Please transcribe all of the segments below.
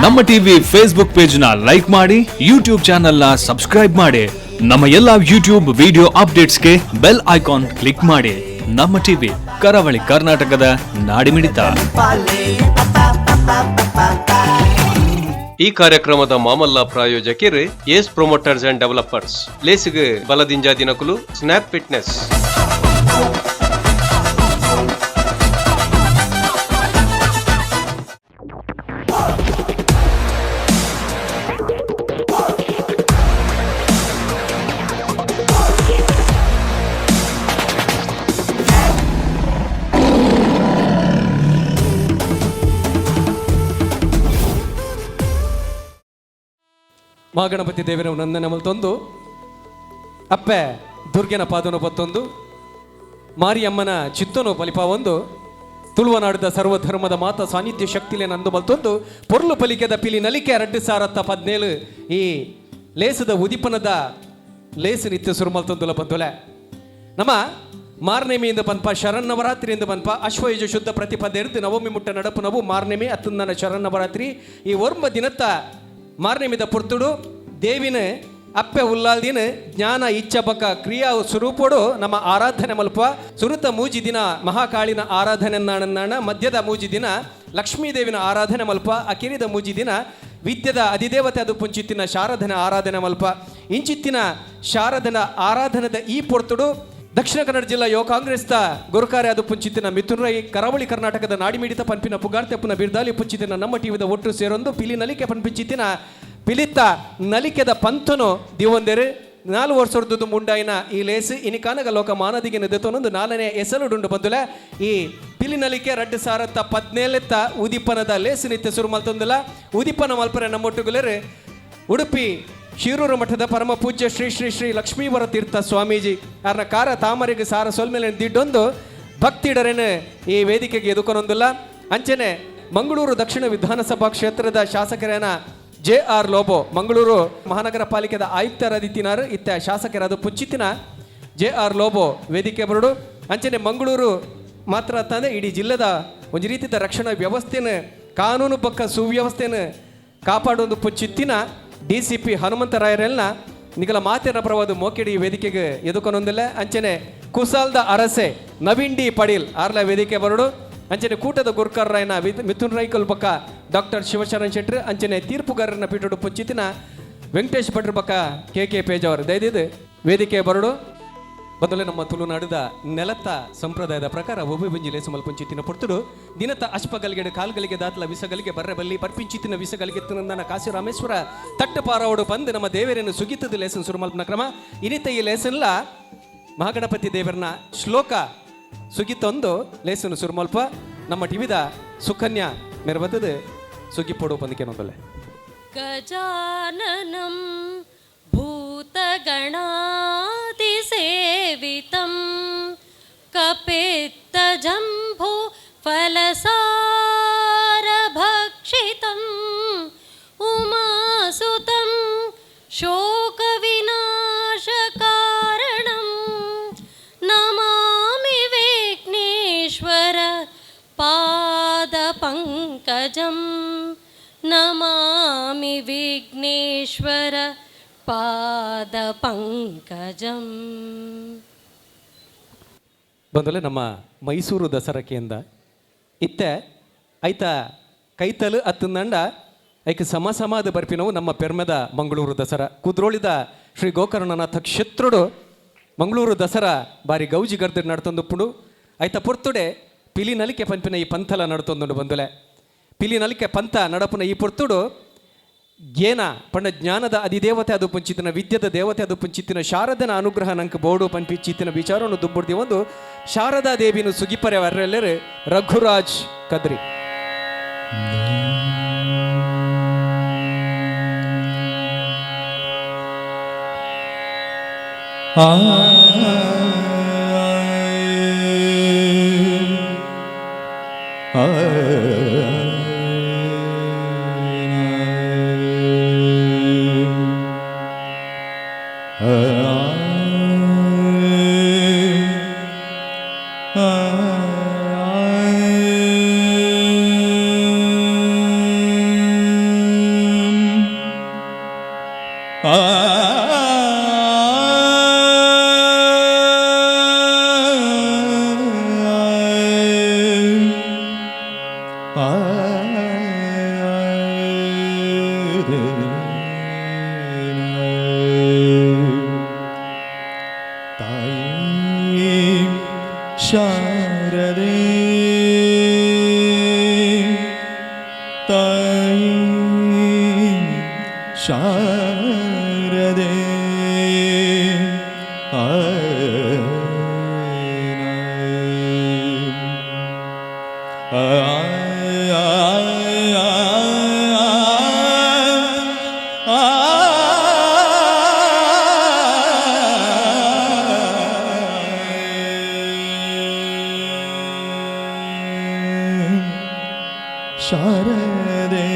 ನಮ್ಮ TV Facebook page ನ like ಮಾಡಿ, ಯೂಟ್ಯೂಬ್ ಚಾನೆಲ್ ನ ಸಬ್ಸ್ಕ್ರೈಬ್ ಮಾಡಿ. ನಮ್ಮ ಎಲ್ಲಾ ಯೂಟ್ಯೂಬ್ ವಿಡಿಯೋ ಅಪ್ಡೇಟ್ಸ್ಗೆ ಬೆಲ್ ಐಕಾನ್ ಕ್ಲಿಕ್ ಮಾಡಿ. ನಮ್ಮ ಟಿವಿ, ಕರಾವಳಿ ಕರ್ನಾಟಕದ ನಾಡಿಮಿಡಿತ. ಈ ಕಾರ್ಯಕ್ರಮದ ಮಾಮಲ್ಲ ಪ್ರಾಯೋಜಕರು ಏಸ್ ಪ್ರೊಮೋಟರ್ಸ್ ಅಂಡ್ ಡೆವಲಪರ್ಸ್, ಲೇಸಿಗೆ ಬಲದಿಂಜ ದಿನಕುಲು ಸ್ನ್ಯಾಪ್ ಫಿಟ್ನೆಸ್. ಮಹಾಗಣಪತಿ ದೇವರ ನಂದನ ಮಲ್ತೊಂದು ಅಪ್ಪೆ ದುರ್ಗೆನ ಪಾದನು ಪತ್ತೊಂದು ಮಾರಿಯಮ್ಮನ ಚಿತ್ತನು ಪಲಿಪ ಒಂದು ತುಳುವನಾಡಿದ ಸರ್ವಧರ್ಮದ ಮಾತ ಸಾನ್ನಿಧ್ಯ ಶಕ್ತಿಲೆ ನಂದು ಮಲ್ತೊಂದು ಪೊರ್ಲು ಪಲಿಕೆದ ಪಿಲಿ ನಲಿಕೆ 2017 ಈ ಲೇಸದ ಉದಿಪನದ ಲೇಸು ನಿತ್ಯ ಸುರುಮಲ್ತೊಂದುಲ ಬಂದುಲೆ ನಮ್ಮ ಮಾರ್ನೆಮೆಯಿಂದ ಪನ್ಪ ಶರನ್ನವರಾತ್ರಿಯಿಂದ ಪನ್ಪ ಅಶ್ವಯುಜ ಶುದ್ಧ ಪ್ರತಿಪದ ಇರ್ದು ನವಮಿ ಮುಟ್ಟ ನಡಪು ನವು ಮಾರ್ನೆಮೆ ಅತ್ತುಂದನ ಶರನ್ನವರಾತ್ರಿ ಈ ಒರ್ಮ ದಿನತ್ತ ಮಾರ್ನೆಮಿದ ಪುರ್ತುಡು ದೇವಿನ ಅಪ್ಪೆ ಉಲ್ಲಾಲ್ದಿನ ಜ್ಞಾನ ಇಚ್ಛಬಕ ಕ್ರಿಯಾ ಸ್ವರೂಪಡು ನಮ್ಮ ಆರಾಧನೆ ಮಲ್ಪ ಸುರುತ ಮೂಜಿ ದಿನ ಮಹಾಕಾಳಿನ ಆರಾಧನೆ ನಾಣ ಮಧ್ಯದ ಮೂಜಿ ದಿನ ಲಕ್ಷ್ಮೀದೇವಿನ ಆರಾಧನೆ ಮಲ್ಪ ಅಕಿರಿದ ಮೂಜಿ ದಿನ ವಿದ್ಯದ ಅಧಿದೇವತೆ ಅದು ಪುಂಚಿತ್ತಿನ ಶಾರದನ ಆರಾಧನೆ ಮಲ್ಪ ಇಂಚಿತ್ತಿನ ಶಾರದನ ಆರಾಧನದ ಈ ಪೊರ್ತುಡು ದಕ್ಷಿಣ ಕನ್ನಡ ಜಿಲ್ಲಾ ಯುವ ಕಾಂಗ್ರೆಸ್ದ ಗುರುಕಾರ್ಯ ಅದು ಪುಂಚಿತ್ತಿನ ಮಿಥುನ್ ರೈ ಕರಾವಳಿ ಕರ್ನಾಟಕದ ನಾಡಿಮಿಡಿತ ಪಂಪಿನ ಪುಗಾರ್ತೆಪ್ಪನ ಬಿರ್ದಾಲಿ ಪುಂಚಿತ್ತಿನ ನಮ್ಮ ಟಿವಿದ ಒಟ್ಟು ಸೇರೊಂದು ಪಿಲಿ ನಲಿಕೆ ಪಂಪಿಂಚಿತ್ತಿನ ಪಿಲಿತ್ತ ನಲಿಕೆದ ಪಂಥನು ದಿವೊಂದೆರು 4 ವರ್ಷದ್ದು ಮುಂಡಾಯಿನ ಈ ಲೇಸು ಇನಿಕಾನಗ ಲೋಕ ಮಾನದಿಗೆ ನಿದತೊಂದು 4ನೇ ಎಸಲುಡುಂಡು ಬಂದುಲ ಈ ಪಿಲಿ ನಲಿಕೆ 2017 ಉದಿಪನದ ಲೇಸು ನಿತ್ಯ ಸುರು ಮಲ್ತೊಂದಿಲ್ಲ ಉದಿಪನ ಮಲ್ಪರೆ ನಮ್ಮೊಟ್ಟುಗುಲರು ಉಡುಪಿ ಶಿರೂರು ಮಠದ ಪರಮ ಪೂಜ್ಯ ಶ್ರೀ ಶ್ರೀ ಶ್ರೀ ಲಕ್ಷ್ಮೀವರ ತೀರ್ಥ ಸ್ವಾಮೀಜಿ ಅವರ ಕಾರ ತಾಮರಿಗೆ ಸಾರ ಸೊಲ್ಮೇಲೆ ದಿಡ್ಡೊಂದು ಭಕ್ತಿಡರೇನು ಈ ವೇದಿಕೆಗೆ ಎದುಕೊನೊಂದಿಲ್ಲ ಅಂಚನೆ ಮಂಗಳೂರು ದಕ್ಷಿಣ ವಿಧಾನಸಭಾ ಕ್ಷೇತ್ರದ ಶಾಸಕರೇನ JR ಲೋಬೋ ಮಂಗಳೂರು ಮಹಾನಗರ ಪಾಲಿಕೆದ ಆಯುಕ್ತರಾದಿತ್ತಿನಾರು ಇತ್ತ ಶಾಸಕರಾದ ಪುಚ್ಚಿತ್ತಿನ JR ಲೋಬೋ ವೇದಿಕೆ ಬರಡು ಅಂಚನೆ ಮಂಗಳೂರು ಮಾತ್ರ ತಂದೆ ಇಡೀ ಜಿಲ್ಲೆದ ಒಂದು ರೀತಿಯ ರಕ್ಷಣಾ ವ್ಯವಸ್ಥೆನ ಕಾನೂನು ಪಕ್ಕ ಸುವ್ಯವಸ್ಥೆನ ಕಾಪಾಡೊಂದು ಪುಚ್ಚಿತ್ತಿನ DCP ಹನುಮಂತರಾಯರೆಲ್ಲ ನಿಗಲ ಮಾತಿನ ಪ್ರವಾದ ಮೋಕೆಡಿ ವೇದಿಕೆಗೆ ಎದುಕೊನೊಂದಿಲ್ಲ ಅಂಚನೆ ಕುಸಾಲ್ದ ಅರಸೆ ನವೀನ್ ಡಿ ಪಡೀಲ್ ಆರ್ಲ ವೇದಿಕೆ ಬರಡು ಅಂಚನೆ ಕೂಟದ ಗುರ್ಕರ್ರಾಯನ ಮಿಥುನ್ ರೈಕಲ್ ಬಕ್ಕ ಡಾಕ್ಟರ್ ಶಿವಶರಣ್ ಶೆಟ್ಟಿ ಅಂಚನೆ ತೀರ್ಪುಗಾರನ ಪೀಠಡು ಪುಚ್ಚಿತ್ತಿನ ವೆಂಕಟೇಶ್ ಭಟ್ರ ಬಕ್ಕ KK ಪೇಜಾವರ್ ದಯದಿದ್ದು ವೇದಿಕೆ ಬರಡು ಬದಲೇ ನಮ್ಮ ತುಳುನಾಡಿದ ನೆಲತ್ತ ಸಂಪ್ರದಾಯದ ಪ್ರಕಾರ ಒಬ್ಬಿ ಲೇಸು ಮಲ್ಪುಂಚಿತ್ತಿನ ಪುರ್ತುಡು ದಿನತ ಅಶ್ಪಗಲ್ಗೆಡೆ ಕಾಲ್ಗಳಿಗೆ ದಾತ್ಲ ವಿಸಗಲಿಗೆ ಬರ್ರೆ ಬಲ್ಲಿ ಪರ್ಪಿಂಚಿತ್ತಿನ ವಿಸಗಲಿಗೆ ತಿನ್ನಂದನ ಕಾಶಿ ರಾಮೇಶ್ವರ ತಟ್ಟಪಾರವಡು ಬಂದು ನಮ್ಮ ದೇವರನ್ನು ಸುಗಿತದ ಲೇಸನ್ ಸುರುಮಲ್ಪನ ಕ್ರಮ ಇನಿತ ಈ ಲೇಸನ್ಲ ಮಹಾಗಣಪತಿ ದೇವರನ್ನ ಶ್ಲೋಕ ಸುಗಿತೊಂದು ಲೇಸನ್ನು ಸುರುಮಲ್ಪ ನಮ್ಮ ಟಿವಿದ ಸುಕನ್ಯಾ ಮೆರಬದ್ದು ಸುಗಿಪೋಡು ಬಂದಿಕೆ ನೋಡಲೆ ಗಜಾನನಂ ಭೂತಗಣಾತಿಸೇವಿತಂ ಕಪಿತ್ತಜಂಭೂ ಫಲಸಾರಭಕ್ಷಿತಂ ಉಮಾಸುತಂ ಶೋಕವಿನಾಶಕಾರಣಂ ನಮಾಮಿ ವಿಘ್ನೇಶ್ವರ ಪಾದಪಂಕಜಂ ನಮಾಮಿ ವಿಘ್ನೇಶ್ವರ ಪಾದ ಪಂಕಜಂ. ಬಂದಲೆ ನಮ್ಮ ಮೈಸೂರು ದಸರಕೆಯಿಂದ ಇತ್ತೆ ಐತ ಕೈತಲು ಅತ್ತಂದಂಡ ಐಕ ಸಮಾದ ಬರ್ಪಿನವು ನಮ್ಮ ಪೆರ್ಮೆದ ಮಂಗಳೂರು ದಸರಾ ಕುದ್ರೋಳಿದ ಶ್ರೀ ಗೋಕರ್ಣನಾಥ ಕ್ಷೇತ್ರುಡು ಮಂಗಳೂರು ದಸರಾ ಬಾರಿ ಗೌಜಿ ಗರ್ದ ನಡ್ತೊಂದುಪ್ಪುಡು ಐತ ಪೊರ್ತುಡೆ ಪಿಲಿ ನಲಿಕೆ ಪಂಪಿನ ಈ ಪಂಥಲ ನಡ್ತೊಂದುಂಡು ಬಂದುಲೆ ಪಿಲಿ ನಲಿಕೆ ಪಂಥ ನಡಪುನ ಈ ಪೊರ್ತುಡು ಜ್ಞಾನ ಪಂಡ ಜ್ಞಾನದ ಅಧಿದೇವತೆ ಅದು ಪುಂಚಿತ್ತಿನ ವಿದ್ಯದ ದೇವತೆ ಅದು ಪುಂಚಿತ್ತಿನ ಶಾರದನ ಅನುಗ್ರಹ ನಂಗೆ ಬೋಡು ಪಂಪಿಚ್ಚಿತ್ತಿನ ವಿಚಾರವನ್ನು ದುಬ್ಬುಡ್ದಿ ಒಂದು ಶಾರದಾ ದೇವಿನ ಸುಗಿಪರೆ ವರ್ರೆಲ್ಲರು ರಘುರಾಜ್ ಕದ್ರಿ ತಾಯಿ ಶಾರದೆ ತಾಯಿ ಶಾರದೆ ಶಾರದೆ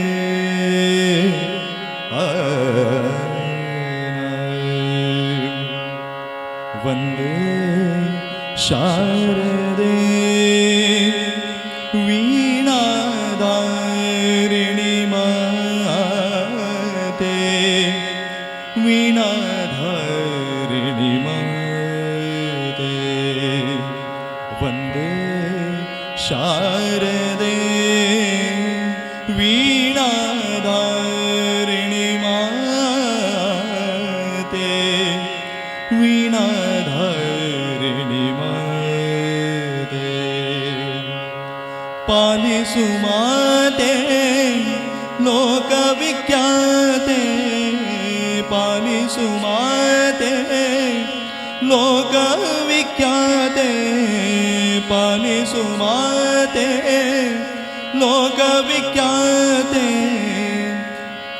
ವಂದೇ ಶಾರದೆ ವೀಣಾಧಾರಿಣಿ ಮಾತೆ ವೀಣಾಧಾರಿಣಿ ಮಾತೆ ವಂದೇ ಶಾರದೆ ವೀಣಾಧಾರಿಣಿ ಮಾತೆ ವೀಣಾಧಾರಿಣಿ ಮಾತೆ ಪಾಲಿಸು ಮಾತೆ ಲೋಕವಿಖ್ಯಾತೆ ಪಾಲಿಸು ಮಾತೆ ಲೋಕವಿಖ್ಯಾತೆ ಪಾಲಿಸು ಮಾತೆ ಲೋಕವಿಖ್ಯಾತೆ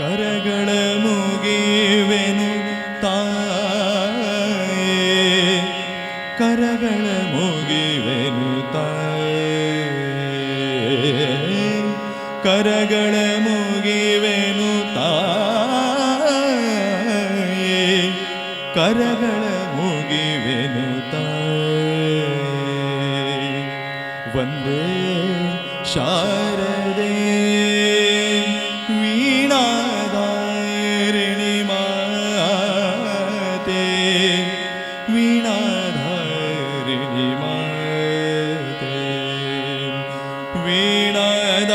ಕರಗಳ ಮುಗಿವೆನು ತಾಯೇ ಕರಗಳ ಮುಗಿವೆನು ತಾಯೇ ಕರಗಳ ಮುಗಿವೆನು ತಾಯೇ ಕರಗಳ ಮುಗಿವೆನು ತಾಯೇ ವಂದೇ ಶಾರದೆ ವೀಣಾಧಾರಿಣಿ ಮಾತೆ ವೀಣಾಧಾರಿಣಿ ಮಾತೆ ವೀಣಾಧಾರಿಣಿ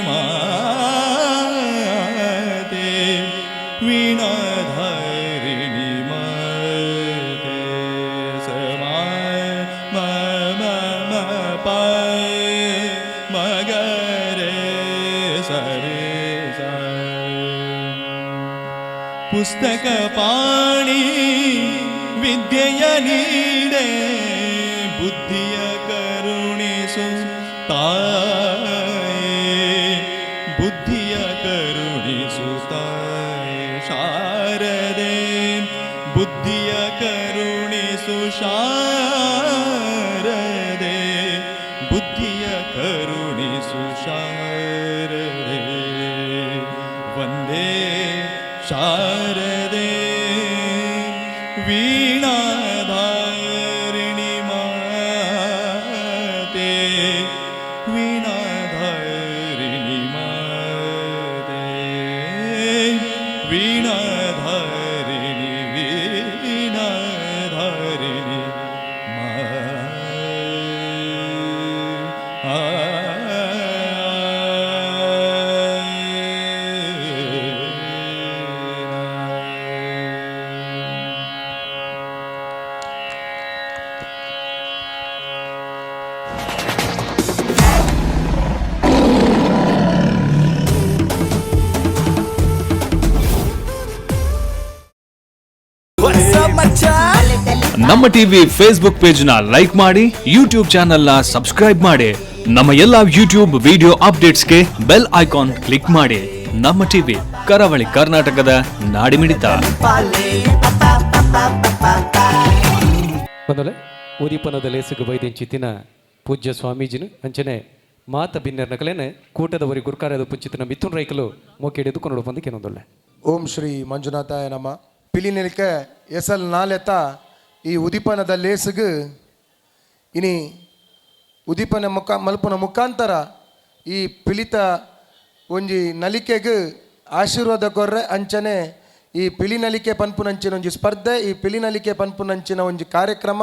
ಮಾತೆ ವೀಣಾಧಾರಿಣಿ ಮಾತೆ ಸಮಾ ಮ ಮ ಮ ಪ ಮಗರೆ ಸರೆ ಸ ಪುಸ್ತಕ ಪಾಣಿ ವಿದ್ಯೆಯ ನೀಡೆ ಬುದ್ಧಿಯ ಕರುಣಿಸು ತಾಯೇ ಬುದ್ಧಿಯ ಕರುಣಿಸು ತಾಯೇ ಶಾರದೆ ಬುದ್ಧಿಯ ಕರುಣಿಸು ಶಾರದೆ ಬುದ್ಧಿಯ ಕರುಣಿಸು ಶಾರದೆ ವಂದೇ ಶಾರದೆ ವೀಣಾಧಾರಿಣಿ ಮಾತೆ ವೀಣಾಧಾರಿಣಿ ಮಾತೆ ವೀಣಾಧಾರಿಣಿ ವೀಣಾಧಾರಿಣಿ ನಮ್ಮ ಟಿವಿ ಫೇಸ್ಬುಕ್ ಪೇಜ್ ನ ಲೈಕ್ ಮಾಡಿ, ಯೂಟ್ಯೂಬ್ ಚಾನೆಲ್ ನ ಸಬ್ಸ್ಕ್ರೈಬ್ ಮಾಡಿ. ನಮ್ಮ ಎಲ್ಲಾ ಯೂಟ್ಯೂಬ್ ವಿಡಿಯೋ ಅಪ್ಡೇಟ್ಸ್ಗೆ ಬೆಲ್ ಐಕಾನ್ ಕ್ಲಿಕ್ ಮಾಡಿ. ನಮ್ಮ ಟಿವಿ ಕರಾವಳಿ ಕರ್ನಾಟಕದ ನಾಡಿಮಿಡಿತ. ಬಂದಲೆ ಉದೀಪನದ ಲೇಸಿಗೆ ಬೈದೆಂಚಿತ್ತಿನ ಪೂಜ್ಯ ಸ್ವಾಮೀಜಿನು ಅಂಚನೆ ಮಾತ ಬಿನ್ನೆರ್ನ ಕಲೆನೆ ಕೂಟದವರಿ ಗುರುಕಾರ್ಯದ ಪುಂಚಿತಿನ ಮಿಥುನ್ ರೈಕಲು ಮೋಕೆಡಿದು ಕೊನಡು ಬಂದು ಕೆನೊಂದೊಳ್ಳೆ. ಓಂ ಶ್ರೀ ಮಂಜುನಾಥಾಯ ನಮ. ಪಿಲಿನೆಲಿಕ ಎಸಲ್ ನಾಲೆತ ಈ ಉದೀಪನದ ಲೇಸಿಗೆ ಇನಿ ಉದೀಪನ ಮಲ್ಪನ ಮುಖಾಂತರ ಈ ಪಿಲಿತ ಒಂಜಿ ನಲಿಕೆಗೆ ಆಶೀರ್ವಾದ ಕೊರ್ರೆ ಅಂಚನೆ ಈ ಪಿಲಿನಲಿಕೆ ಪನ್ಪುನಂಚಿನ ಒಂಜಿ ಸ್ಪರ್ಧೆ, ಈ ಪಿಲಿನಲಿಕೆ ಪನ್ಪುನಂಚಿನ ಒಂಜಿ ಕಾರ್ಯಕ್ರಮ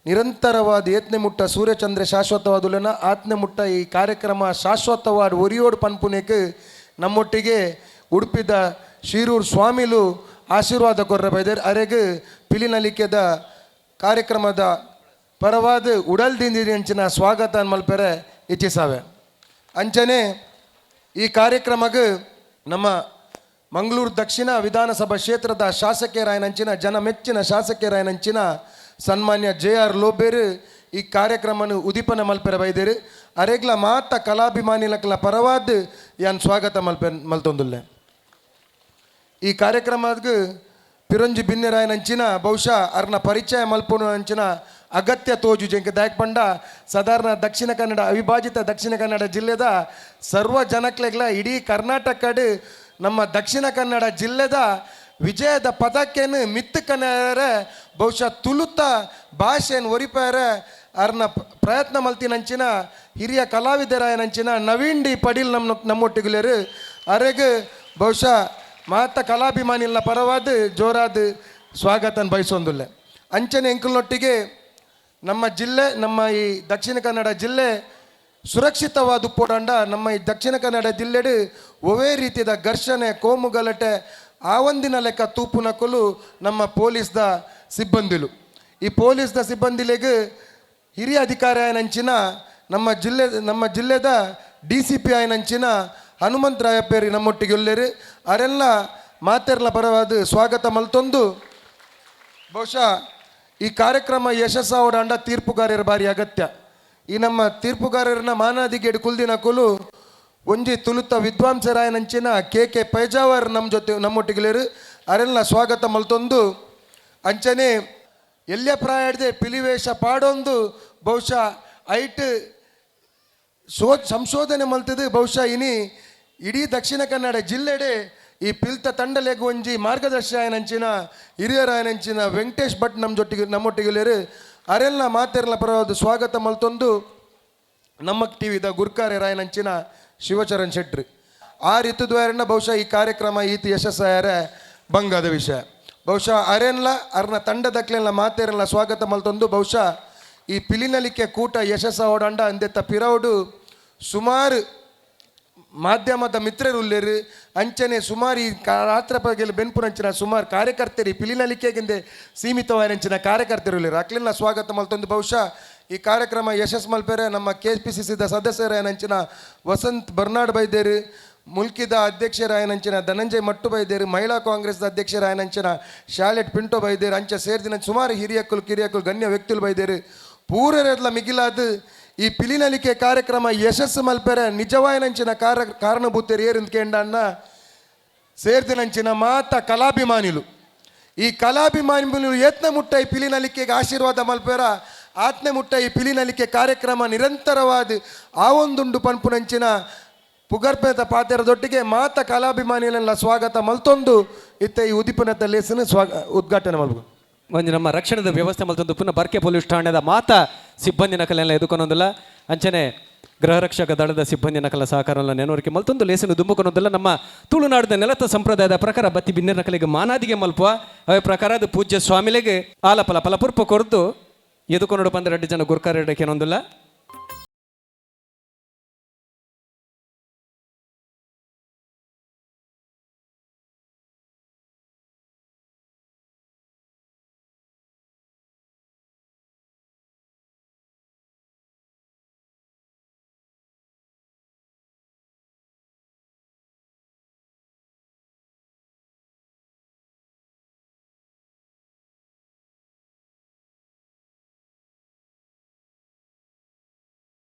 ನಿರಂತರವಾದ ಏತ್ನೆ ಮುಟ್ಟ ಸೂರ್ಯಚಂದ್ರ ಶಾಶ್ವತವಾದುಲೆನ ಆತ್ನೆ ಮುಟ್ಟ ಈ ಕಾರ್ಯಕ್ರಮ ಶಾಶ್ವತವಾದ ಒರಿಯೋಡು ಪನ್ಪುನೇಕ್ ನಮ್ಮೊಟ್ಟಿಗೆ ಉಡುಪಿದ ಶಿರೂರು ಸ್ವಾಮಿಲು ಆಶೀರ್ವಾದ ಕೊರ್ರ ಬೈದರ್ ಅರೆಗ್ ಪಿಲಿನಲಿಕೆದ ಕಾರ್ಯಕ್ರಮದ ಪರವಾದ ಉಡಲ್ದಿಂದಿರಿ ಅಂಚಿನ ಸ್ವಾಗತ ಮಲ್ಪೆರೆ ಇಚ್ಛಿಸಾವೆ ಅಂಚನೆ ಈ ಕಾರ್ಯಕ್ರಮಕ್ಕೆ ನಮ್ಮ ಮಂಗಳೂರು ದಕ್ಷಿಣ ವಿಧಾನಸಭಾ ಕ್ಷೇತ್ರದ ಶಾಸಕಿಯರಾಯನಂಚಿನ ಜನ ಮೆಚ್ಚಿನ ಶಾಸಕಿಯರಾಯನಂಚಿನ ಸನ್ಮಾನ್ಯ JR ಲೋಬೇರು ಈ ಕಾರ್ಯಕ್ರಮವನ್ನು ಉದಿಪನ ಮಲ್ಪೆರೆ ಬೈದೇರು ಅರೆಗ್ಲ ಮಾತ ಕಲಾಭಿಮಾನಿಲಕ್ಲ ಪರವಾದ ಯಾನ್ ಸ್ವಾಗತ ಮಲ್ತೊಂದುಲ್ಲೆ ಈ ಕಾರ್ಯಕ್ರಮಕ್ಕೆ ಪಿರಂಜಿ ಬಿನ್ನೆರಾಯನಂಚಿನ ಬಹುಶಃ ಅರ್ನ ಪರಿಚಯ ಮಲ್ಪುನ ಅಂಚಿನ ಅಗತ್ಯ ತೋಜು ಜಂಕೆ ದಾಯಕ್ ಪಂಡ ಸಾಧಾರಣ ದಕ್ಷಿಣ ಕನ್ನಡ ಅವಿಭಾಜಿತ ದಕ್ಷಿಣ ಕನ್ನಡ ಜಿಲ್ಲೆದ ಸರ್ವ ಜನಕ್ಲೆಗ್ಲ ಇಡೀ ಕರ್ನಾಟಕಡ್ ನಮ್ಮ ದಕ್ಷಿಣ ಕನ್ನಡ ಜಿಲ್ಲೆದ ವಿಜಯದ ಪದಕೇನು ಮಿತ್ತು ಕನ್ನಡ ಬಹುಶಃ ತುಳುತ ಭಾಷೆಯನ್ನು ಒರಿಪಾರ ಅರ್ನ ಪ್ರಯತ್ನ ಮಲ್ತಿನಂಚಿನ ಹಿರಿಯ ಕಲಾವಿದರಾಯನಂಚಿನ ನವೀನ್ ಡಿ ಪಡೀಲ್ ನಮ್ಮೊಟ್ಟಿಗುಲೇರು ಅರೆಗ್ ಬಹುಶಃ ಮಾತ ಕಲಾಭಿಮಾನಿಲ ಪರವಾದ ಜೋರಾದ ಸ್ವಾಗತನ ಬಯಸೊಂದುಲ್ಲೆ ಅಂಚನೆ ಎಂಕಲ್ನೊಟ್ಟಿಗೆ ನಮ್ಮ ಜಿಲ್ಲೆ ನಮ್ಮ ಈ ದಕ್ಷಿಣ ಕನ್ನಡ ಜಿಲ್ಲೆ ಸುರಕ್ಷಿತವಾದ ಪೋಡಂಡ ನಮ್ಮ ಈ ದಕ್ಷಿಣ ಕನ್ನಡ ಜಿಲ್ಲೆಡು ಒವೇ ರೀತಿಯ ಘರ್ಷಣೆ ಕೋಮು ಗಲಾಟೆ ಆ ಒಂದಿನ ಲೆಕ್ಕ ತೂಪುನಕಲು ನಮ್ಮ ಪೊಲೀಸ್ದ ಸಿಬ್ಬಂದಿಲು ಈ ಪೊಲೀಸ್ದ ಸಿಬ್ಬಂದಿಲೆಗೆ ಹಿರಿಯ ಅಧಿಕಾರಿ ಆಯನಂಚಿನ ನಮ್ಮ ಜಿಲ್ಲೆದ DCP ಆಯನಂಚಿನ ಹನುಮಂತರಾಯಪ್ಪೇರಿ ನಮ್ಮೊಟ್ಟಿಗೆ ಒಲ್ಲೇರು ಅರೆಲ್ಲ ಮಾತೆರ್ಲ ಪರವಾದ ಸ್ವಾಗತ ಮಲ್ತೊಂದು ಬಹುಶಃ ಈ ಕಾರ್ಯಕ್ರಮ ಯಶಸ್ಸಾವಡಾಂಡ ತೀರ್ಪುಗಾರರ ಬಾರಿ ಅಗತ್ಯ ಈ ನಮ್ಮ ತೀರ್ಪುಗಾರರನ್ನ ಮಾನಾದಿಗೇಡು ಕುಲ್ದಿನ ಕುಲು ಒಂಜಿ ತುಳುತ ವಿದ್ವಾಂಸರಾಯನಂಚಿನ KK ಪೈಜಾವರ್ ನಮ್ಮೊಟ್ಟಿಗೆಲೇರು ಅರೆಲ್ಲ ಸ್ವಾಗತ ಮಲ್ತೊಂದು ಅಂಚನೆ ಎಲ್ಯ ಪ್ರಾಯಡ್ದೆ ಪಿಲಿವೇಶ ಪಾಡೊಂದು ಬಹುಶಃ ಐಟ್ ಸಂಶೋಧನೆ ಮಲ್ತದು ಬಹುಶಃ ಇಡೀ ದಕ್ಷಿಣ ಕನ್ನಡ ಜಿಲ್ಲೆಡೆ ಈ ಪಿಲ್ತ ತಂಡಲೆಗ್ ಒಂಜಿ ಮಾರ್ಗದರ್ಶಿ ಆಯನಂಚಿನ ಹಿರಿಯರಾಯನಂಚಿನ ವೆಂಕಟೇಶ್ ಭಟ್ ನಮ್ಮೊಟ್ಟಿಗೆಲೇರು ಅರೆಲ್ಲ ಮಾತೆರ್ಲ ಪರವಾದ ಸ್ವಾಗತ ಮಲ್ತೊಂದು ನಮ್ಮ ಟಿವಿದ ಗುರ್ಕಾರೆ ರಾಯನಂಚಿನ ಶಿವಚರಣ್ ಶೆಟ್ರಿ ಆ ರಿತುದ್ವಾರನ್ನ ಬಹುಶಃ ಈ ಕಾರ್ಯಕ್ರಮ ಈತಿ ಯಶಸ್ಸಾಯರ ಬಂಗಾದ ವಿಷಯ ಬಹುಶಃ ಅರೆನ್ಲ ಅರ್ನ ತಂಡದಕ್ಲೆಲ್ಲ ಮಾತೆರೆಲ್ಲ ಸ್ವಾಗತ ಮಲ್ತೊಂದು ಬಹುಶಃ ಈ ಪಿಲಿನಲಿಕೆ ಕೂಟ ಯಶಸ್ಸ ಓಡಾಂಡ ಅಂದೆತ್ತ ಪಿರೌಡು ಸುಮಾರು ಮಾಧ್ಯಮದ ಮಿತ್ರರು ಉಲ್ಲೇರು ಅಂಚನೆ ಸುಮಾರು ಈ ರಾತ್ರ ಬಗ್ಗೆ ಬೆನ್ಪುನಂಚಿನ ಸುಮಾರು ಕಾರ್ಯಕರ್ತರು ಪಿಲಿನಲಿಕೆಗೆಂದೆ ಸೀಮಿತವಾದಂಚಿನ ಕಾರ್ಯಕರ್ತರು ಉಲ್ಲೇರು ಅಕ್ಲಿನ ಸ್ವಾಗತ ಮಲ್ತೊಂದು ಬಹುಶಃ ಈ ಕಾರ್ಯಕ್ರಮ ಯಶಸ್ ಮಲ್ಪೆರೆ ನಮ್ಮ KPCCದ ಸದಸ್ಯರಾಯನಂಚಿನ ವಸಂತ್ ಬರ್ನಾಡ್ ಬೈದೇರು ಮುಲ್ಕಿದ ಅಧ್ಯಕ್ಷರಾಯನಂಚಿನ ಧನಂಜಯ್ ಮಟ್ಟು ಬೈದೇರು ಮಹಿಳಾ ಕಾಂಗ್ರೆಸ್ದ ಅಧ್ಯಕ್ಷರಾಯನಂಚಿನ ಶಾಲೆಟ್ ಪಿಂಟೋ ಬೈದೇರು ಅಂಚ ಸೇರಿದಿನ ಸುಮಾರು ಹಿರಿಯಕ್ಕಲು ಕಿರಿಯಕ್ಕಲು ಗಣ್ಯ ವ್ಯಕ್ತಿಗಳು ಬೈದೇರು ಪೂರರೆಲ್ಲ ಮಿಗಿಲಾದ ಈ ಪಿಲಿನಲಿಕೆ ಕಾರ್ಯಕ್ರಮ ಯಶಸ್ಸು ಮಲ್ಪೆರೆ ನಿಜವಾಯನಂಚಿನ ಕಾರಣಭೂತರು ಏರಿಂತ ಕೇಂಡನ್ನ ಸೇರ್ದಿನಂಚಿನ ಮಾತ ಕಲಾಭಿಮಾನಿಲು ಈ ಕಲಾಭಿಮಾನಿಲು ಯತ್ನ ಮುಟ್ಟ ಈ ಪಿಲಿನಲಿಕೆಗೆ ಆಶೀರ್ವಾದ ಮಲ್ಪೆರ ಆತ್ನೆ ಮುಟ್ಟ ಈ ಪಿಲಿನಲಿಕೆ ಕಾರ್ಯಕ್ರಮ ನಿರಂತರವಾದ ಆ ಒಂದುಂಡು ಪನ್ಪುನಂಚಿನ ಪುಗರ್ಪೇತ ಪಾತೆರದೊಟ್ಟಿಗೆ ಮಾತ ಕಲಾಭಿಮಾನಿಯನ್ನೆಲ್ಲ ಸ್ವಾಗತ ಮಲ್ತೊಂದು ಇತ್ತ ಈ ಉದಿಪನತ ಲೇಸನ್ನು ಉದ್ಘಾಟನೆ ಮಾಡ್ಬೋದು ಒಂದು ನಮ್ಮ ರಕ್ಷಣದ ವ್ಯವಸ್ಥೆ ಮಲ್ತೊಂದು ಪುನಃ ಬರ್ಕೆ ಪೊಲೀಸ್ ಠಾಣೆದ ಮಾತ ಸಿಬ್ಬಂದಿ ನಕಲೆಲ್ಲ ಎದುಕೊನೊಂದಿಲ್ಲ ಅಂಚನೆ ಗೃಹ ರಕ್ಷಕ ದಳದ ಸಿಬ್ಬಂದಿ ನಕಲ ಸಹಕಾರನ ನೆನವರಿಕೆ ಮಲ್ತೊಂದು ಲೇಸನ್ನು ದುಂಬುಕೊನೊಂದಿಲ್ಲ ನಮ್ಮ ತುಳುನಾಡಿನ ನೆಲತ ಸಂಪ್ರದಾಯದ ಪ್ರಕಾರ ಬತ್ತಿ ಬಿನ್ನೆರ ನಕಲಿಗೆ ಮಾನಾದಿಗೆ ಮಲ್ಪುವ ಅವೇ ಪ್ರಕಾರ ಅದು ಪೂಜ್ಯ ಸ್ವಾಮಿಲೆಗೆ ಆಲಪಲ ಫಲಪುರ್ಪ ಕೊರ್ದು ಎದುಕೊನೊಡು ಬಂದ 2 ಜನ ಗುರ್ಕಾರೆಡಕೇನೊಂದಿಲ್ಲ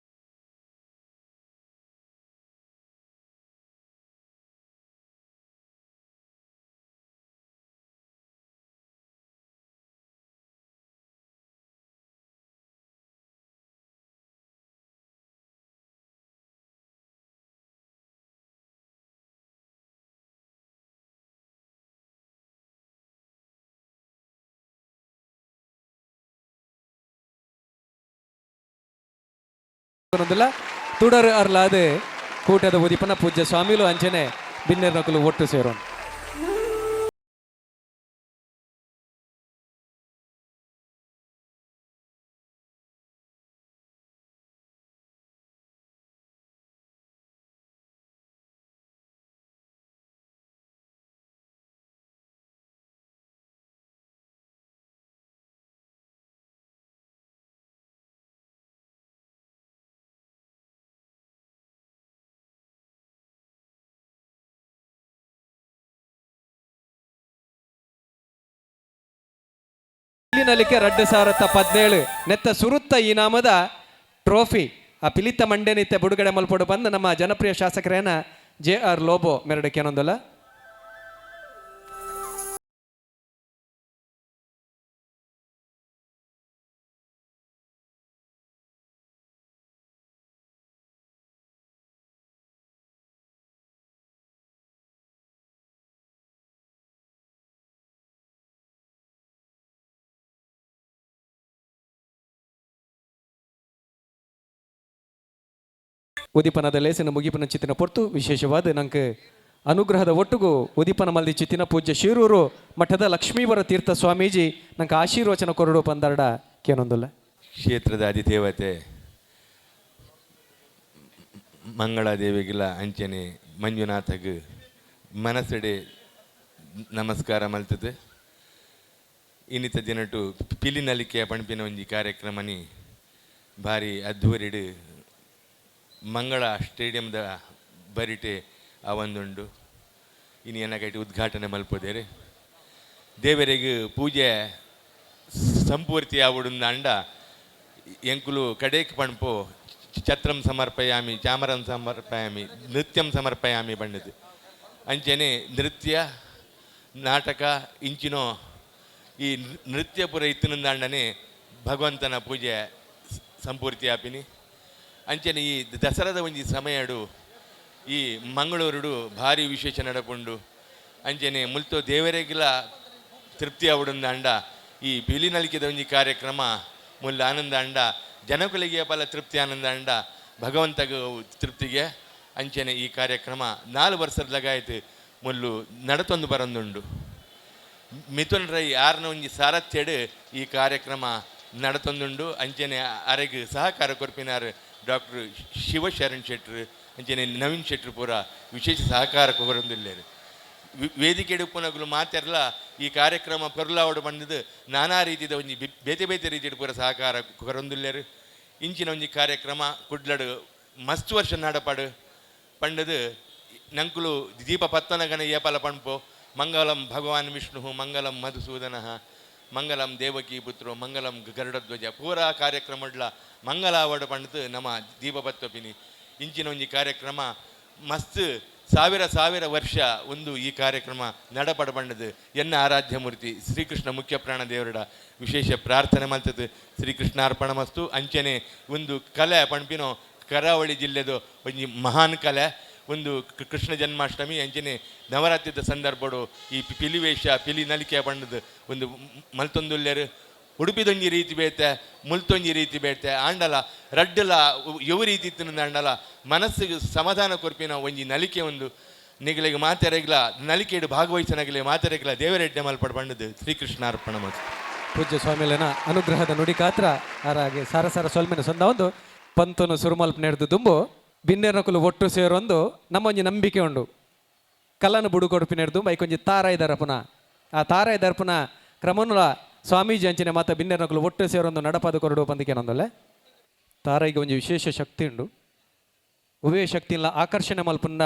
ತುಡರ್ ಅರ್ಲಾದ ಕೂಟದ ಉದಿಪನ ಪೂಜ್ಯ ಸ್ವಾಮಿಲು ಅಂಚನೆ ಬಿನ್ನೆರ್ ನಕಲು ಒಟ್ಟು ಸೇರೋಣ. ಇಲ್ಲಿನಲಿಕೆ 2017 ನೆತ್ತ ಸುರುತ್ತ ಈ ನಾಮದ ಟ್ರೋಫಿ ಆ ಪಿಲಿತ ಮಂಡ್ಯನಿತ್ಯ ಬಿಡುಗಡೆ ಮಲ್ಪಡು ಬಂದು ನಮ್ಮ ಜನಪ್ರಿಯ ಶಾಸಕರೇನ JR ಲೋಬೋ ಮೆರಡಕ್ಕೆ ಏನೊಂದಲ್ಲ ಉದಿಪನದ ಲೇಸಿನ ಮುಗಿಪನ ಚಿತ್ತಿನ ಪೊರ್ತು ವಿಶೇಷವಾದ ನಂಗೆ ಅನುಗ್ರಹದ ಒಟ್ಟುಗೂ ಉದಿಪನ ಮಲ್ದಿ ಚಿತ್ತಿನ ಪೂಜ್ಯ ಶಿರೂರು ಮಠದ ಲಕ್ಷ್ಮೀವರ ತೀರ್ಥ ಸ್ವಾಮೀಜಿ ನಂಗೆ ಆಶೀರ್ವಚನ ಕೊರಡು ಪಂದಾಡ ಕೇನೊಂದಿಲ್ಲ. ಕ್ಷೇತ್ರದ ಅಧಿದೇವತೆ ಮಂಗಳಾದೇವಿಗಿಲ್ಲ ಅಂಚನೆ ಮಂಜುನಾಥಗ್ ಮನಸ್ಸಡೆ ನಮಸ್ಕಾರ ಮಲ್ತದೆ. ಇನ್ನಿತ ದಿನಟು ಪಿಲಿನಲಿಕೆಯ ಪಣಪಿನ ಒಂಜಿ ಕಾರ್ಯಕ್ರಮನಿ ಭಾರಿ ಅದ್ಧೂರಿಡು ಮಂಗಳ ಸ್ಟೇಡಿಯಂದ ಬರಿಟೆ ಅವೊಂದುಂಡು ಇನ್ನು ಏನಕೈಟಿ ಉದ್ಘಾಟನೆ ಮಲ್ಪೋದೇರೆ ದೇವರಿಗೆ ಪೂಜೆ ಸಂಪೂರ್ತಿ ಆವಡುಂದ ಅಂಡ ಎಂಕುಲು ಕಡೇಕ್ ಪಣ್ಪೋ ಛತ್ರಂ ಸಮರ್ಪಯಾಮಿ ಚಾಮರಂ ಸಮರ್ಪಯಾಮಿ ನೃತ್ಯಂ ಸಮರ್ಪಯಾಮಿ ಬಣ್ಣದು ಅಂಚನೆ ನೃತ್ಯ ನಾಟಕ ಇಂಚಿನೋ ಈ ನೃತ್ಯ ಪುರ ಇತ್ತಿನಂದಾಂಡನೆ ಭಗವಂತನ ಪೂಜೆ ಸಂಪೂರ್ತಿ ಆಪಿನಿ ಅಂಚನೆ ಈ ದಸರಾದ ಒಂಜಿ ಸಮಯಡು ಈ ಮಂಗಳೂರುಡು ಭಾರಿ ವಿಶೇಷ ನಡಪುಂಡು ಅಂಚನೆ ಮುಲ್ತೋ ದೇವರಿಗೆಲ್ಲ ತೃಪ್ತಿ ಆವಡುಂದ ಅಂಡ ಈ ಪಿಲಿನಲಿಕೆದ ಒಂಜಿ ಕಾರ್ಯಕ್ರಮ ಮುಲ್ಲ ಆನಂದ ಅಂಡ ಜನಕುಲಿಗೆ ಪಲ ತೃಪ್ತಿ ಆನಂದ ಅಂಡ ಭಗವಂತಗ ತೃಪ್ತಿಗೆ ಅಂಚನೆ ಈ ಕಾರ್ಯಕ್ರಮ 4 ವರ್ಷದಲಾಗಾಯ್ತು ಮುಲ್ಲು ನಡತೊಂದು ಬರೊಂದುಂಡು. ಮಿಥುನ್ ರೈ ಆರ್ನ ಒಂಜಿ ಸಾರಥ್ಯಡ್ ಈ ಕಾರ್ಯಕ್ರಮ ನಡತೊಂದುಂಡು ಅಂಚನೆ ಅರೆಗ್ ಸಹಕಾರ ಕೊರ್ಪಿನಾರ್ ಡಾಕ್ಟರ್ ಶಿವಶರಣ್ ಶೆಟ್ರು ಅಂಚನೆ ನವೀನ್ ಶೆಟ್ರು ಪೂರ ವಿಶೇಷ ಸಹಕಾರ ಕೊರೊಂದುಲ್ಲೇರು. ವೇದಿಕೆ ಉಪ್ಪುನಗಳು ಮಾತೆರ್ಲ ಈ ಕಾರ್ಯಕ್ರಮ ಪೊರ್ಲಾವಡು ಬಂದದ್ದು ನಾನಾ ರೀತಿಯ ಒಂಜಿ ಬೇತೆ ಬೇತೆ ರೀತಿಯ ಪೂರ ಸಹಕಾರ ಕೊರೊಂದುಲ್ಲೇರು. ಇಂಚಿನ ಒಂಜಿ ಕಾರ್ಯಕ್ರಮ ಕುಡ್ಲಡು ಮಸ್ತ್ ವರ್ಷ ನಾಡಪಾಡು ಪಂಡದು ನಂಕುಲು ದೀಪ ಪತ್ತನಗನ ಏಪಲ ಪಣ್ಪೋ ಮಂಗಲಂ ಭಗವಾನ್ ವಿಷ್ಣು ಮಂಗಲಂ ಮಧುಸೂದನ ಮಂಗಲಂ ದೇವಕಿ ಪುತ್ರೋ ಮಂಗಲಂ ಗರುಡಧ್ವಜ ಪೂರ ಕಾರ್ಯಕ್ರಮಡ್ಲ ಮಂಗಲ ಅವಡು ಪಂಡದು ನಮ್ಮ ದೀಪ ಪತ್ತಪಿನಿ ಇಂಚಿನ ಒಂಜಿ ಕಾರ್ಯಕ್ರಮ ಮಸ್ತ್ ಸಾವಿರ ವರ್ಷ ಒಂದು ಈ ಕಾರ್ಯಕ್ರಮ ನಡಪಡ ಬಂಡದು ಎನ್ನ ಆರಾಧ್ಯ ಮೂರ್ತಿ ಶ್ರೀಕೃಷ್ಣ ಮುಖ್ಯ ಪ್ರಾಣ ದೇವರಡ ವಿಶೇಷ ಪ್ರಾರ್ಥನೆ ಮಾಡ್ತದೆ. ಶ್ರೀಕೃಷ್ಣಾರ್ಪಣ ಮಸ್ತು ಅಂಚನೆ ಒಂದು ಕಲೆ ಪಂಪಿನೋ ಕರಾವಳಿ ಜಿಲ್ಲೆದು ಒಂಜಿ ಮಹಾನ್ ಕಲೆ ಒಂದು ಕೃಷ್ಣ ಜನ್ಮಾಷ್ಟಮಿ ಅಂಚನೆ ನವರಾತ್ರಿದ ಸಂದರ್ಭಡು ಈ ಪಿಲಿವೇಷ ಪಿಲಿ ನಲಿಕೆ ಬಣ್ಣದ ಒಂದು ಮಲ್ತೊಂದುಲ್ಲೇರು ಉಡುಪಿದೊಂಜಿ ರೀತಿ ಬೇತೆ ಮುಲ್ತೊಂಜಿ ರೀತಿ ಬೇತೆ ಆಂಡಲ ರಡ್ಡಲ ಯವ ರೀತಿ ಇತ್ತಿನ ಆಂಡಲ ಮನಸ್ಸಿಗೆ ಸಮಾಧಾನ ಕೊರ್ಪಿನ ಒಂಜಿ ನಲಿಕೆ ಒಂದು ನಿಗಳಿಗೆ ಮಾತೆರೆಗ್ಲ ನಲಿಕೆಡು ಭಾಗವಹಿಸನಗಲಿ ಮಾತೆರೆಗ್ಲ ದೇವರೆಡ್ಡೆ ಮಲ್ಪಡ ಬಣ್ಣದು ಶ್ರೀಕೃಷ್ಣ ಅರ್ಪಣ ಮತ್ತು ಪೂಜ್ಯ ಸ್ವಾಮಿಲನ ಅನುಗ್ರಹದ ನುಡಿ ಕಾತ್ರ ಆರಾಗೆ ಸಾರಸಾರ ಸೊಲ್ಮೆನ ಸೊಂದ ಒಂದು ಪಂತನು ಸುರುಮಲ್ಪ ನೆಡ್ದು ದುಂಬು ಬಿನ್ನೆರ್ನಕುಲು ಒಟ್ಟು ಸೇರೊಂದು ನಮ್ಮ ಒಂಜಿ ನಂಬಿಕೆ ಉಂಡು ಕಲ್ಲನ ಬುಡು ಕೊಡುಪಿ ನೆಡ್ದು ಬೈಕೊಂಜಿ ತಾರಾಯ್ದಾರ ಪುನಃ ಆ ತಾರಾಯ್ದಾರ ಪುನಃ ಕ್ರಮನುಲ ಸ್ವಾಮೀಜಿ ಅಂಚಿನ ಮಾತ ಬಿನ್ನೆರ್ನಕುಲು ಒಟ್ಟು ಸೇರೊಂದು ನಡಪಾದ ಕೊರಡು ಪಂದಿಕೆ ನಂದೊಲ್ಲೆ ತಾರಾಯಿಗೆ ಒಂಜಿ ವಿಶೇಷ ಶಕ್ತಿ ಉಂಡು ಉವೇ ಶಕ್ತಿ ಇಲ್ಲ ಆಕರ್ಷಣೆ ಮಲ್ಪುಂಡ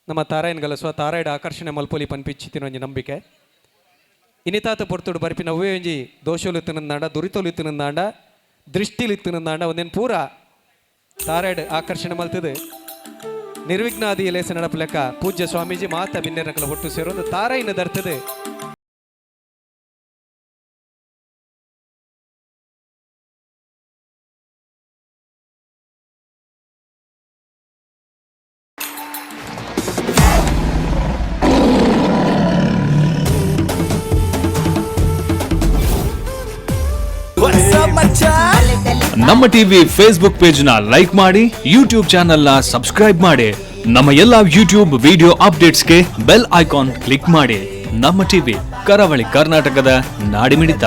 ನಮ್ಮ ತಾರಾಯನ್ ಗಲಸುವ ತಾರಾಯ್ಡ ಆಕರ್ಷಣೆ ಮಲ್ಪೊಲಿ ಪನ್ಪಿಚ್ಚಿತಿನ ಒಂಜಿ ನಂಬಿಕೆ ಇನಿತಾತ ಪೊರ್ತುಡು ಬರ್ಪಿನ ಉವೇ ಒಂಜಿ ದೋಷಲು ಇತ್ತಿನಂದಾಂಡ ದುರಿತೋಲು ಇತ್ತಿನಂದಾಂಡ ದೃಷ್ಟಿಲಿ ಇತ್ತಿನಂದಾಂಡ ಒಂದೇನು ಪೂರ ತಾರಾಯ್ಡ್ ಆಕರ್ಷಣೆ ಮಲ್ತದು ನಿರ್ವಿಘ್ನಾದಿ ಲೇಸ ನಡಪಲೆಕ್ಕ ಪೂಜ್ಯ ಸ್ವಾಮೀಜಿ ಮಾತ ಬಿನ್ನೆರ್ನಕಲ ಒಟ್ಟು ಸೇರೊಂದು ತಾರಾಯಿನ ದರ್ತದೆ. ನಮ್ಮ ಟಿವಿ ಫೇಸ್ಬುಕ್ ಪೇಜ್ ನ ಲೈಕ್ ಮಾಡಿ, ಯೂಟ್ಯೂಬ್ ಚಾನೆಲ್ ನ ಸಬ್ಸ್ಕ್ರೈಬ್ ಮಾಡಿ, ನಮ್ಮ ಎಲ್ಲಾ ಯೂಟ್ಯೂಬ್ ವಿಡಿಯೋ ಅಪ್ಡೇಟ್ಸ್ಗೆ ಬೆಲ್ ಐಕಾನ್ ಕ್ಲಿಕ್ ಮಾಡಿ. ನಮ್ಮ ಟಿವಿ ಕರಾವಳಿ ಕರ್ನಾಟಕದ ನಾಡಿಮಿಡಿತ.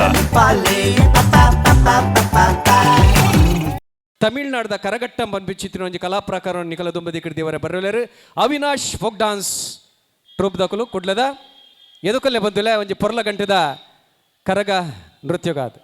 ತಮಿಳ್ನಾಡದ ಕರಗಟ್ಟಂ ಬಂದ್ಬಿಚ್ಚಿತ್ತಿನ ಒಂಜಿ ಕಲಾ ಪ್ರಕಾರ ನಿಕಲ ದುಂಬದಿ ಕಿಡಿದೇವರ ಬರಲೇರು ಅವಿನಾಶ್ ಫೋಕ್ ಡಾನ್ಸ್ ಟ್ರೂಪ್ ದಕಲು ಕುಡ್ಲದ ಎದುಕಲ್ಲೇ ಬಂದುಲೆ ಒಂಜಿ ಪೊರ್ಲ ಗಂಟೆದ ಕರಗ ನೃತ್ಯಗಾದ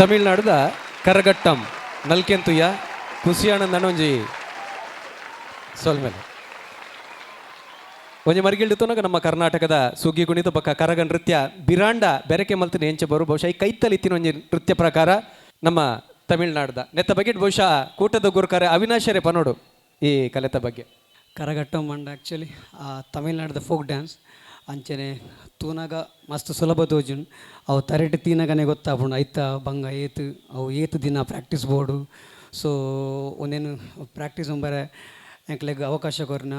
ತಮಿಳುನಾಡುದ ಕರಗಟ್ಟಂ ನಲ್ಕೆಂತುಯ್ಯ ಖುಷಿಯಾನಂದನ ಒಂಜಿ ಸೋಲ್ಮೇಲೆ ಒಂಜಿ ಮರ್ಗಿಲ್ಡಿತೋನಾಗ ನಮ್ಮ ಕರ್ನಾಟಕದ ಸುಗ್ಗಿ ಕುಣಿತ ಪಕ್ಕ ಕರಗ ನೃತ್ಯ ಬಿರಾಂಡ ಬೆರಕೆ ಮಲ್ತಿನ ಎಂಚ ಬರು ಬಹುಶಃ ಈ ಕೈತಲಿತ್ತಿನ ಒಂಜಿ ನೃತ್ಯ ಪ್ರಕಾರ ನಮ್ಮ ತಮಿಳ್ನಾಡ್ದ ನೆತ್ತ ಬಗ್ಗೆ ಬಹುಶಃ ಕೂಟದ ಗುರುಕರೆ ಅವಿನಾಶರೇ ಪನೋಡು ಈ ಕಲೆತ ಬಗ್ಗೆ. ಕರಗಟ್ಟಂ ಅಂಡ್ ಆ್ಯಕ್ಚುಲಿ ತಮಿಳ್ನಾಡ್ದ ಫೋಕ್ ಡ್ಯಾನ್ಸ್ ಅಂಚನೆ ತೂನಾಗ ಮಸ್ತ್ ಸುಲಭ ತೋಜುಂಡು ಅವು ತರೆಟ್ ತೀನಗನೆ ಗೊತ್ತಾಪುಂಡು ಐತ ಬಂಗ ಏತು ಅವು ಏತು ದಿನ ಪ್ರಾಕ್ಟೀಸ್ ಬೋರ್ಡು. ಸೊ ಒಂದೇನು ಪ್ರಾಕ್ಟೀಸ್ ಒಂಬರೆ ಎಂಕ್ಲೆಗ್ ಅವಕಾಶ ಕೊರ್ನ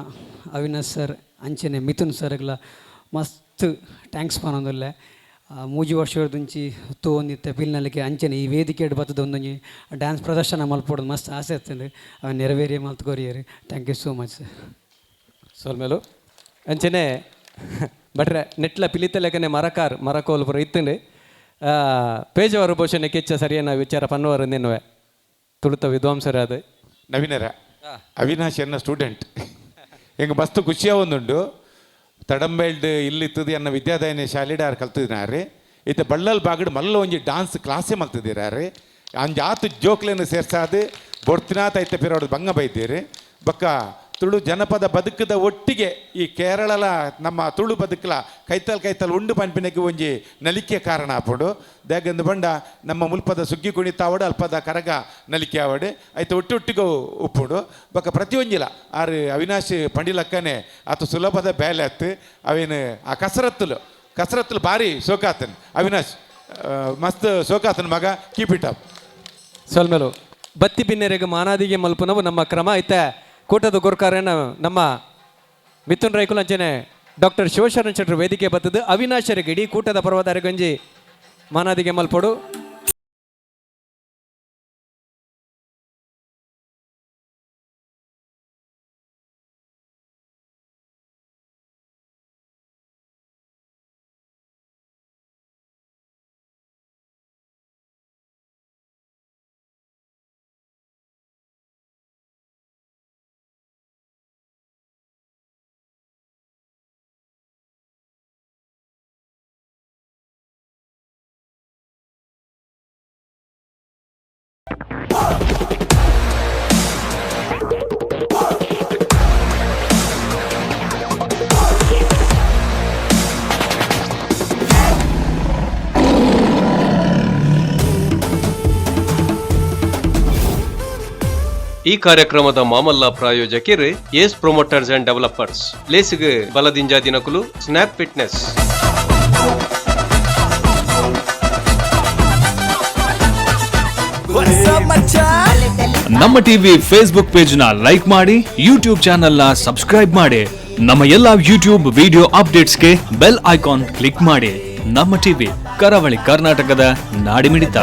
ಅವಿನಾಶ್ ಸರ್ ಅಂಚನೆ ಮಿಥುನ್ ಸರ್ಗಳ ಮಸ್ತ್ ಟ್ಯಾಂಕ್ಸ್ ಪನೊಂದುಲ್ಲೆ. 3 ವರ್ಷದಂಚಿ ತೋಂದಿತ್ತೆ ಪಿಲ್ನಲ್ಲಿಗೆ ಅಂಚನೆ ಈ ವೇದಿಕೆ ಬತ್ತದ ಒಂದೊಂದು ಡ್ಯಾನ್ಸ್ ಪ್ರದರ್ಶನ ಮಲ್ಪೋದು ಮಸ್ತ್ ಆಸೆ ಆಗ್ತದೆ ಅವನು ನೆರವೇರಿ ಮಲ್ತು ಕೊರಿಯರಿ. Thank you so much sir. ಸೋಲ್ಮೇಲು ಅಂಚನೆ ಬಟ್ರೆ ನೆಟ್ಲ ಪಿಲಿತಲೆಗನೆ ಮರಕೋಲ್ ಬರೋ ಇತ್ತಂಡು ಪೇಜವರು ಬಹುಶಃ ಕೆಚ್ಚ ಸರಿಯನ್ನ ವಿಚಾರ ಪನ್ನವರು ನೆನ್ನುವೆ ತುಳುತ ವಿದ್ವಾಂಸರ ಅದು ನವೀನರ ಅವಿನಾಶ್ ಎನ್ನ ಸ್ಟೂಡೆಂಟ್ ಹೆಂಗೆ ಮಸ್ತ್ ಖುಷಿಯ ಒಂದುಂಡು ತಡಂಬೆಲ್ಡ್ ಇಲ್ಲಿತ್ತದು ಎನ್ನ ವಿದ್ಯಾದಾಯನ ಶಾಲೆಡಾರು ಕಲ್ತಿದ್ದಾರೆ ಇತ್ತೆ ಬಳ್ಳಲ್ ಬಾಗಡ್ ಮಲ್ಲ ಒಂಜಿ ಡಾನ್ಸ್ ಕ್ಲಾಸೇ ಮಲ್ತಿದ್ದೀರಾರೆ ಅಂಜಾತು ಜೋಕ್ಲೇನು ಸೇರ್ಸಾದು ಬೊಡ್ತಿನಾಥ ಐತೆ ಪಿರೋಡು ಬಂಗ ಬೈದ್ದೀರಿ ಬಕ್ಕ ತುಳು ಜನಪದ ಬದುಕದ ಒಟ್ಟಿಗೆ ಈ ಕೇರಳಲ ನಮ್ಮ ತುಳು ಬದುಕಲ ಕೈತಲ್ ಉಂಡು ಪನ್ಪಿನಕ್ಕೆ ಒಂಜಿ ನಲಿಕೆ ಕಾರಣ ಆಪುಡು ದೇಗಂದು ಬಂಡ ನಮ್ಮ ಮುಲ್ಪದ ಸುಗ್ಗಿ ಕುಣಿತಾವಡು ಅಲ್ಪದ ಕರಗ ನಲಿಕೆ ಆವಡು ಐತೆ ಒಟ್ಟಿಗೆ ಉಪ್ಪುಡು ಬೊಕ್ಕ ಪ್ರತಿ ಒಂಜಿಲ ಆರು ಅವಿನಾಶ್ ಪಂಡಿಲಕ್ಕನೆ ಆತು ಸುಲಭದ ಬೇಲೆ ಹತ್ತು ಅವೇನು ಆ ಕಸರತ್ತುಲು ಭಾರಿ ಸೋಕಾತನ್ ಅವಿನಾಶ್ ಮಸ್ತ್ ಸೋಕಾತನ್ ಮಗ ಕೀಪ್ ಇಟ್ ಅಪ್. ಸೋಲ್ಮೇಲು ಬತ್ತಿ ಬಿನ್ನೆರೆಗೆ ಮಾನಾದಿಗೆ ಮಲ್ಪುನವು ನಮ್ಮ ಕ್ರಮ ಐತೆ ಕೂಟದ ಗುರುಕಾರೇನ ನಮ್ಮ ಮಿಥುನ್ ರೈಕುಲ್ ಅಂಚನೆ ಡಾಕ್ಟರ್ ಶಿವಶರಣ್ ಶೆಟ್ಟರು ವೇದಿಕೆ ಬರ್ತದೆ ಅವಿನಾಶರಿಗೆ ಇಡೀ ಕೂಟದ ಪರ್ವತಾರಿ ಗಂಜಿ ಮಾನಾದಿಗೆ ಮಲ್ಪಡು. ಈ ಕಾರ್ಯಕ್ರಮದ ಮಾಮಲ್ಲ ಪ್ರಾಯೋಜಕರು ಏಸ್ ಪ್ರೊಮೋಟರ್ಸ್ ಅಂಡ್ ಡೆವಲಪರ್ಸ್ ಲೇಸಿಗೆ ಬಲದಿಂಜ ದಿನಕುಲು Snap Fitness. Namma TV Facebook page ನ ಲೈಕ್ ಮಾಡಿ, ಯೂಟ್ಯೂಬ್ ಚಾನೆಲ್ ನ ಸಬ್ಸ್ಕ್ರೈಬ್ ಮಾಡಿ. ನಮ್ಮ ಎಲ್ಲಾ ಯೂಟ್ಯೂಬ್ ವಿಡಿಯೋ ಅಪ್ಡೇಟ್ಸ್ಗೆ ಬೆಲ್ ಐಕಾನ್ ಕ್ಲಿಕ್ ಮಾಡಿ. ನಮ್ಮ ಟಿವಿ ಕರಾವಳಿ ಕರ್ನಾಟಕದ ನಾಡಿಮಿಡಿತ.